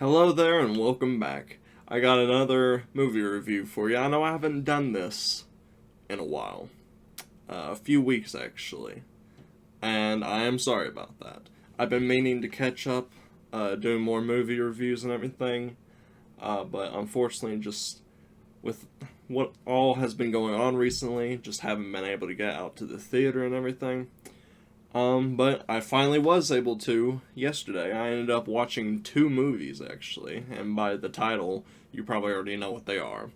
Hello there and welcome back. I got another movie review for you. I know I haven't done this in a while. A few weeks actually. And I am sorry about that. I've been meaning to catch up, doing more movie reviews and everything. But unfortunately just with what all has been going on recently, just haven't been able to get out to the theater and everything. But I finally was able to yesterday. I ended up watching two movies, actually, and by the title, you probably already know what they are.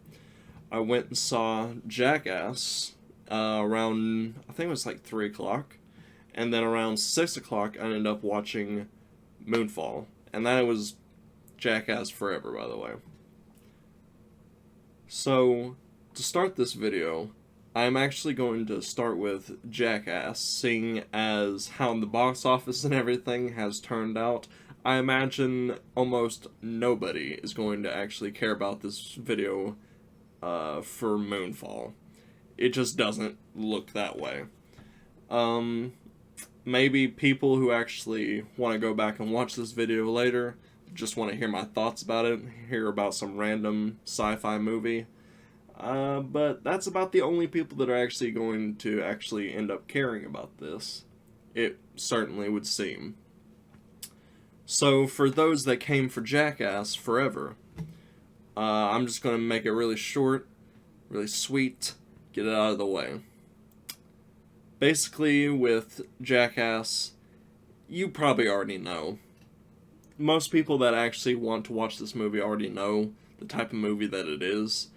I went and saw Jackass around, I think it was like 3 o'clock, and then around 6 o'clock, I ended up watching Moonfall, and that was Jackass Forever, by the way. So, to start this video, I'm actually going to start with Jackass, seeing as how the box office and everything has turned out. I imagine almost nobody is going to actually care about this video for Moonfall. It just doesn't look that way. Maybe people who actually want to go back and watch this video later just want to hear my thoughts about it, hear about some random sci-fi movie. But that's about the only people that are actually going to actually end up caring about this. It certainly would seem. So, for those that came for Jackass Forever, I'm just going to make it really short, really sweet, get it out of the way. Basically, with Jackass, you probably already know. Most people that actually want to watch this movie already know the type of movie that it is.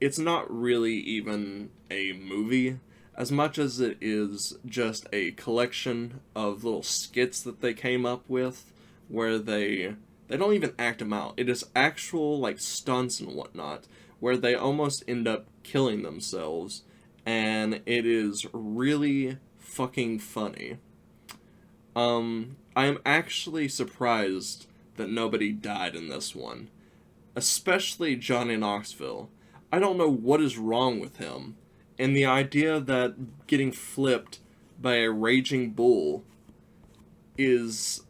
It's not really even a movie, as much as it is just a collection of little skits that they came up with, where they don't even act them out. It is actual, like, stunts and whatnot, where they almost end up killing themselves, and it is really fucking funny. I am actually surprised that nobody died in this one, especially Johnny Knoxville. I don't know what is wrong with him, and the idea that getting flipped by a raging bull is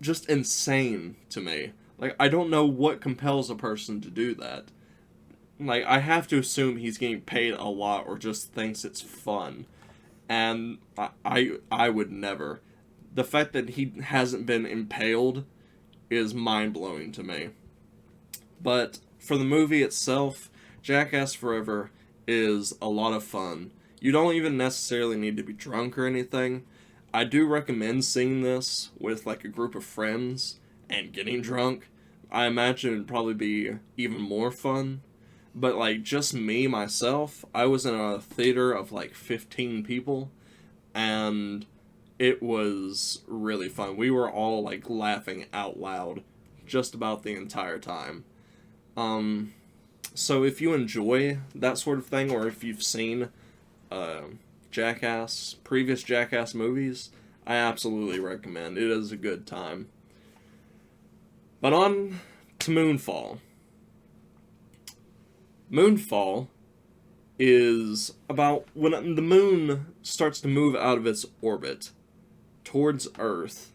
just insane to me. Like, I don't know what compels a person to do that. Like, I have to assume he's getting paid a lot or just thinks it's fun, and I would never. The fact that he hasn't been impaled is mind-blowing to me. But for the movie itself, Jackass Forever is a lot of fun. You don't even necessarily need to be drunk or anything. I do recommend seeing this with like a group of friends and getting drunk. I imagine it'd probably be even more fun. But like just me, myself, I was in a theater of like 15 people and it was really fun. We were all like laughing out loud just about the entire time. So if you enjoy that sort of thing, or if you've seen, Jackass, previous Jackass movies, I absolutely recommend. It is a good time. But on to Moonfall. Moonfall is about when the moon starts to move out of its orbit towards Earth.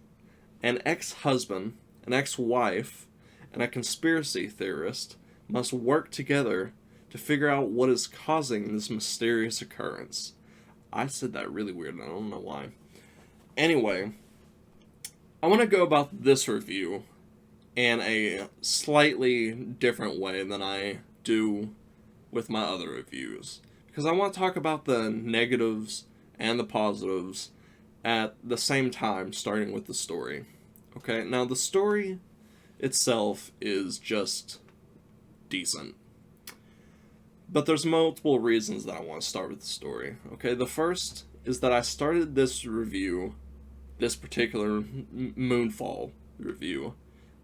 An ex-husband, an ex-wife, and a conspiracy theorist must work together to figure out what is causing this mysterious occurrence. I said that really weird, and I don't know why. Anyway, I want to go about this review in a slightly different way than I do with my other reviews, because I want to talk about the negatives and the positives at the same time, starting with the story. Okay, now the story itself is just decent. But there's multiple reasons that I want to start with the story. Okay, the first is that I started this review, this particular Moonfall review,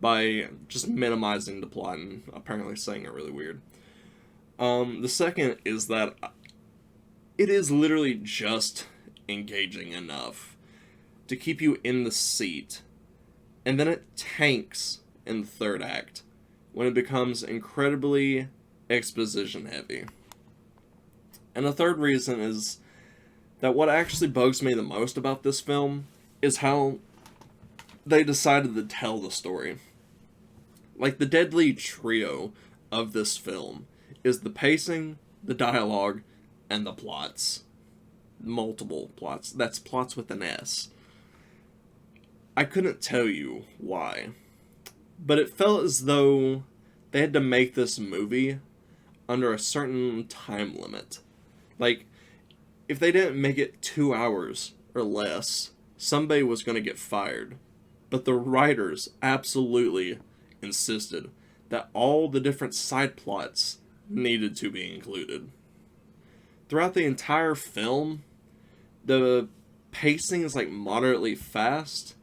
by just minimizing the plot and apparently saying it really weird. The second is that it is literally just engaging enough to keep you in the seat, and then it tanks in the third act when it becomes incredibly exposition heavy. And the third reason is that what actually bugs me the most about this film is how they decided to tell the story. Like, the deadly trio of this film is the pacing, the dialogue, and the plots. Multiple plots. That's plots with an S. I couldn't tell you why, but it felt as though they had to make this movie under a certain time limit. Like, if they didn't make it 2 hours or less, somebody was going to get fired. But the writers absolutely insisted that all the different side plots needed to be included. Throughout the entire film, the pacing is like moderately fast,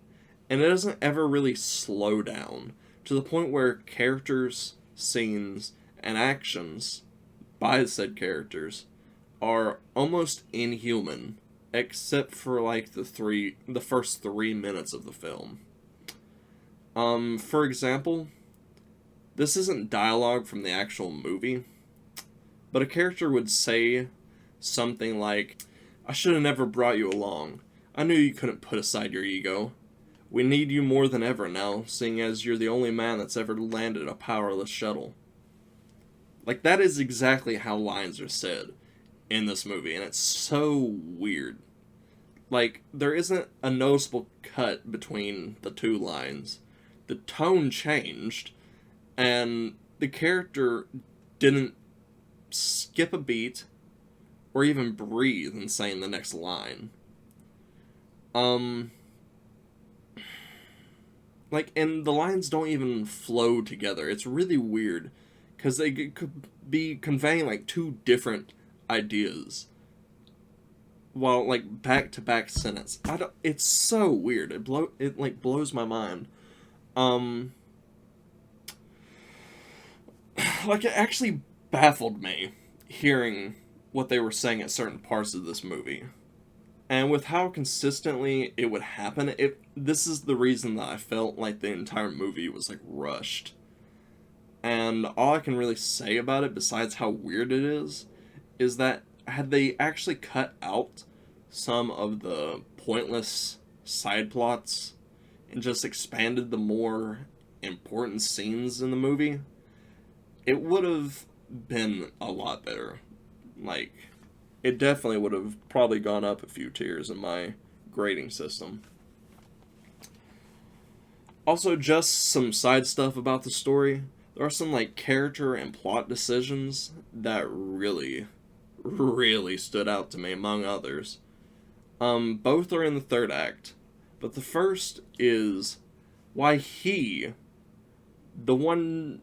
and it doesn't ever really slow down to the point where characters, scenes, and actions by said characters are almost inhuman, except for like the first 3 minutes of the film. For example, this isn't dialogue from the actual movie, but a character would say something like, "I should have never brought you along. I knew you couldn't put aside your ego. We need you more than ever now, seeing as you're the only man that's ever landed a powerless shuttle." Like, that is exactly how lines are said in this movie, and it's so weird. Like, there isn't a noticeable cut between the two lines. The tone changed, and the character didn't skip a beat or even breathe in saying the next line. Like, and the lines don't even flow together. It's really weird, because they could be conveying, like, two different ideas while, like, back-to-back sentence. It's so weird. It like, blows my mind. Like, it actually baffled me hearing what they were saying at certain parts of this movie. And with how consistently it would happen, this is the reason that I felt like the entire movie was, like, rushed. And all I can really say about it, besides how weird it is that had they actually cut out some of the pointless side plots and just expanded the more important scenes in the movie, it would have been a lot better. Like, it definitely would have probably gone up a few tiers in my grading system. Also, just some side stuff about the story. There are some, like, character and plot decisions that really, really stood out to me, among others. Both are in the third act, but the first is why is he the one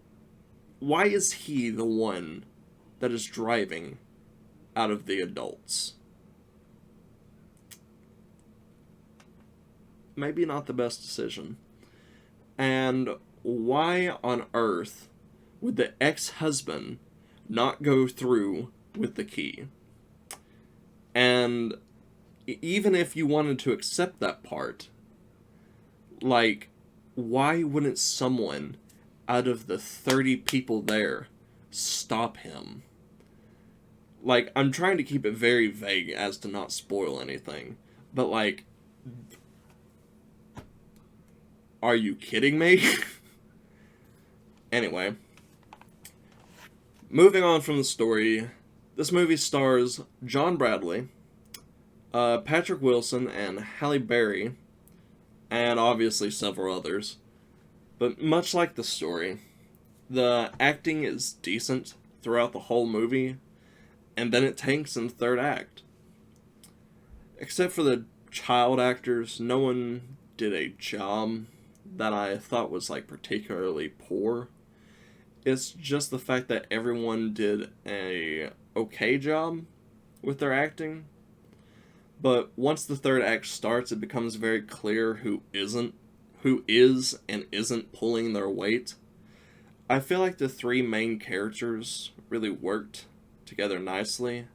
that is driving out of the adults? Maybe not the best decision. And why on earth would the ex-husband not go through with the key? And even if you wanted to accept that part, like, why wouldn't someone out of the 30 people there stop him? Like, I'm trying to keep it very vague as to not spoil anything, but, like, are you kidding me? Anyway, moving on from the story, this movie stars John Bradley, Patrick Wilson, and Halle Berry, and obviously several others. But much like the story, the acting is decent throughout the whole movie, and then it tanks in the third act. Except for the child actors, no one did a job that I thought was, like, particularly poor. It's just the fact that everyone did a okay job with their acting. But once the third act starts, it becomes very clear who is and isn't pulling their weight. I feel like the three main characters really worked together nicely,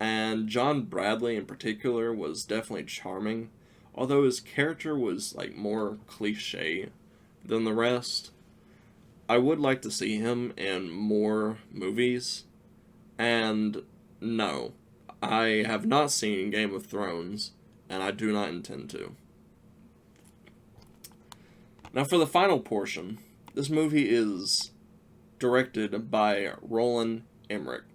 and John Bradley in particular was definitely charming, although his character was, like, more cliche than the rest. I would like to see him in more movies, and no, I have not seen Game of Thrones, and I do not intend to. Now for the final portion this movie is directed by Roland Emmerich.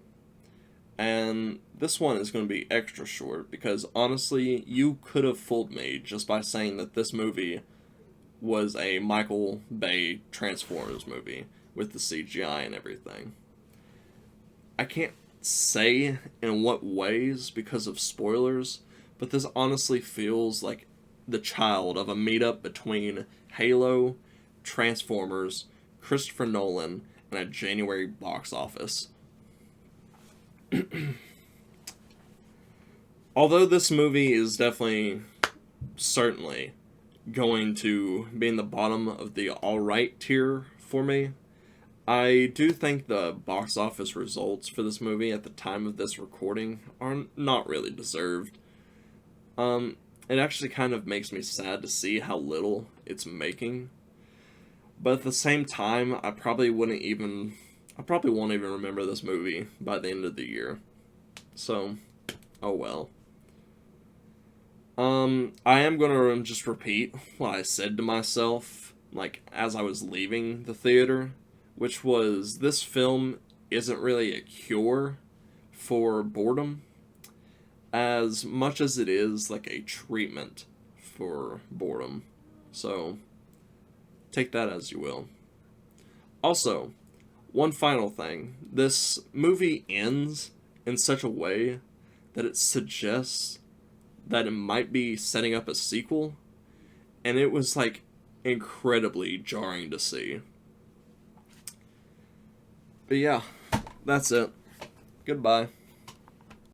And this one is going to be extra short because honestly, you could have fooled me just by saying that this movie was a Michael Bay Transformers movie with the CGI and everything. I can't say in what ways because of spoilers, but this honestly feels like the child of a meetup between Halo, Transformers, Christopher Nolan, and a January box office. Although this movie is certainly going to be in the bottom of the alright tier for me, I do think the box office results for this movie at the time of this recording are not really deserved. It actually kind of makes me sad to see how little it's making. But at the same time, I probably won't even remember this movie by the end of the year. So, oh well. I am gonna just repeat what I said to myself, like, as I was leaving the theater, which was, this film isn't really a cure for boredom, as much as it is, like, a treatment for boredom. So, take that as you will. Also, one final thing. This movie ends in such a way that it suggests that it might be setting up a sequel, and it was, like, incredibly jarring to see. But yeah, that's it. Goodbye.